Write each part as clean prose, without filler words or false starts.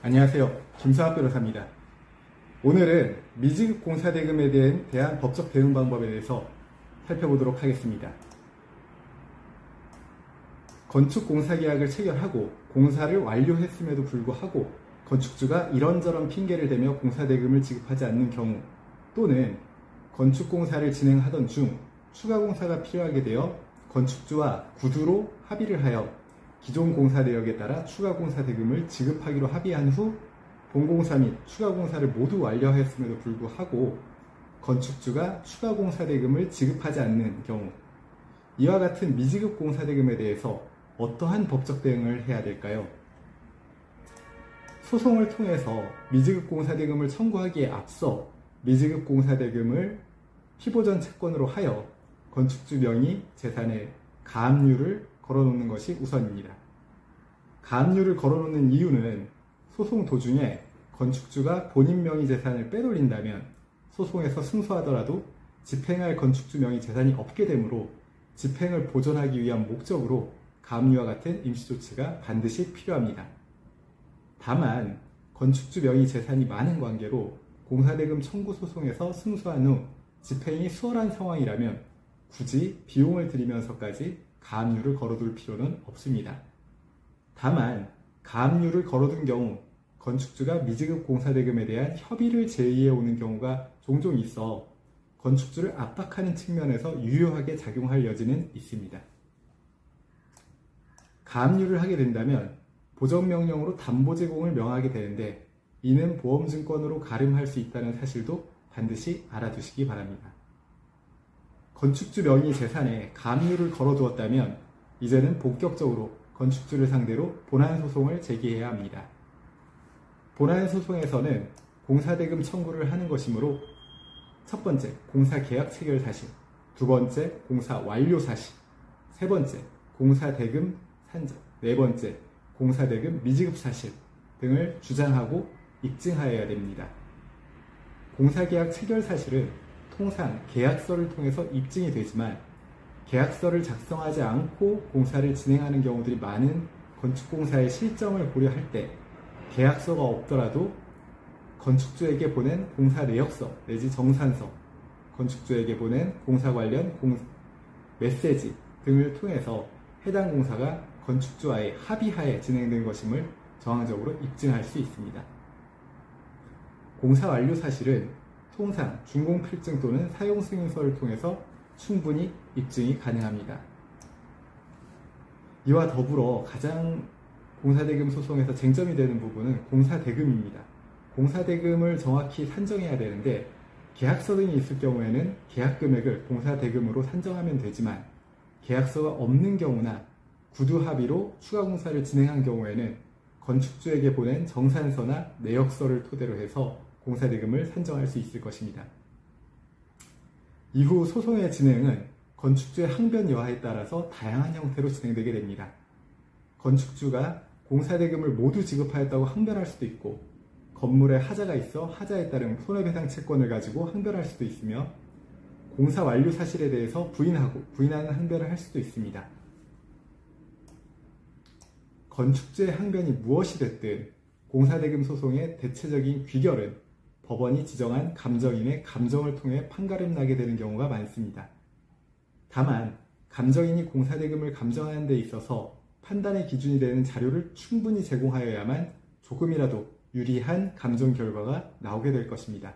안녕하세요. 김성학 변호사입니다. 오늘은 미지급 공사대금에 대한 법적 대응 방법에 대해서 살펴보도록 하겠습니다. 건축공사계약을 체결하고 공사를 완료했음에도 불구하고 건축주가 이런저런 핑계를 대며 공사대금을 지급하지 않는 경우, 또는 건축공사를 진행하던 중 추가공사가 필요하게 되어 건축주와 구두로 합의를 하여 기존 공사 내역에 따라 추가공사 대금을 지급하기로 합의한 후 본공사 및 추가공사를 모두 완료하였음에도 불구하고 건축주가 추가공사 대금을 지급하지 않는 경우, 이와 같은 미지급 공사 대금에 대해서 어떠한 법적 대응을 해야 될까요? 소송을 통해서 미지급 공사 대금을 청구하기에 앞서 미지급 공사 대금을 피보전 채권으로 하여 건축주 명의 재산에 가압류를 걸어놓는 것이 우선입니다. 가압류를 걸어놓는 이유는 소송 도중에 건축주가 본인 명의 재산을 빼돌린다면 소송에서 승소하더라도 집행할 건축주 명의 재산이 없게 되므로 집행을 보존하기 위한 목적으로 가압류와 같은 임시조치가 반드시 필요합니다. 다만 건축주 명의 재산이 많은 관계로 공사대금 청구 소송에서 승소한 후 집행이 수월한 상황이라면 굳이 비용을 들이면서까지 가압류를 걸어둘 필요는 없습니다. 다만 가압류를 걸어둔 경우 건축주가 미지급 공사대금에 대한 협의를 제의해 오는 경우가 종종 있어 건축주를 압박하는 측면에서 유효하게 작용할 여지는 있습니다. 가압류를 하게 된다면 보전명령으로 담보 제공을 명하게 되는데 이는 보험증권으로 가름할 수 있다는 사실도 반드시 알아두시기 바랍니다. 건축주 명의 재산에 가압류를 걸어두었다면 이제는 본격적으로 건축주를 상대로 본안소송을 제기해야 합니다. 본안소송에서는 공사대금 청구를 하는 것이므로 첫 번째, 공사계약 체결 사실, 두 번째, 공사 완료 사실, 세 번째, 공사대금 산정, 네 번째, 공사대금 미지급 사실 등을 주장하고 입증하여야 됩니다. 공사계약 체결 사실은 통상 계약서를 통해서 입증이 되지만 계약서를 작성하지 않고 공사를 진행하는 경우들이 많은 건축공사의 실정을 고려할 때 계약서가 없더라도 건축주에게 보낸 공사 내역서 내지 정산서, 건축주에게 보낸 공사 관련 메시지 등을 통해서 해당 공사가 건축주와의 합의하에 진행된 것임을 정황적으로 입증할 수 있습니다. 공사 완료 사실은 통상 준공필증 또는 사용승인서를 통해서 충분히 입증이 가능합니다. 이와 더불어 가장 공사대금 소송에서 쟁점이 되는 부분은 공사대금입니다. 공사대금을 정확히 산정해야 되는데 계약서 등이 있을 경우에는 계약금액을 공사대금으로 산정하면 되지만 계약서가 없는 경우나 구두합의로 추가공사를 진행한 경우에는 건축주에게 보낸 정산서나 내역서를 토대로 해서 공사대금을 산정할 수 있을 것입니다. 이후 소송의 진행은 건축주의 항변 여하에 따라서 다양한 형태로 진행되게 됩니다. 건축주가 공사대금을 모두 지급하였다고 항변할 수도 있고 건물에 하자가 있어 하자에 따른 손해배상 채권을 가지고 항변할 수도 있으며 공사 완료 사실에 대해서 부인하는 항변을 할 수도 있습니다. 건축주의 항변이 무엇이 됐든 공사대금 소송의 대체적인 귀결은 법원이 지정한 감정인의 감정을 통해 판가름 나게 되는 경우가 많습니다. 다만 감정인이 공사대금을 감정하는 데 있어서 판단의 기준이 되는 자료를 충분히 제공하여야만 조금이라도 유리한 감정 결과가 나오게 될 것입니다.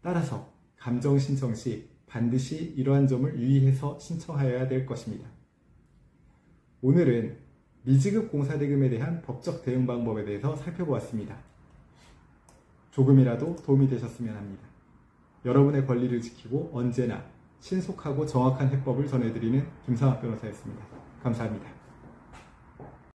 따라서 감정 신청 시 반드시 이러한 점을 유의해서 신청하여야 될 것입니다. 오늘은 미지급 공사대금에 대한 법적 대응 방법에 대해서 살펴보았습니다. 조금이라도 도움이 되셨으면 합니다. 여러분의 권리를 지키고 언제나 신속하고 정확한 해법을 전해드리는 김성학 변호사였습니다. 감사합니다.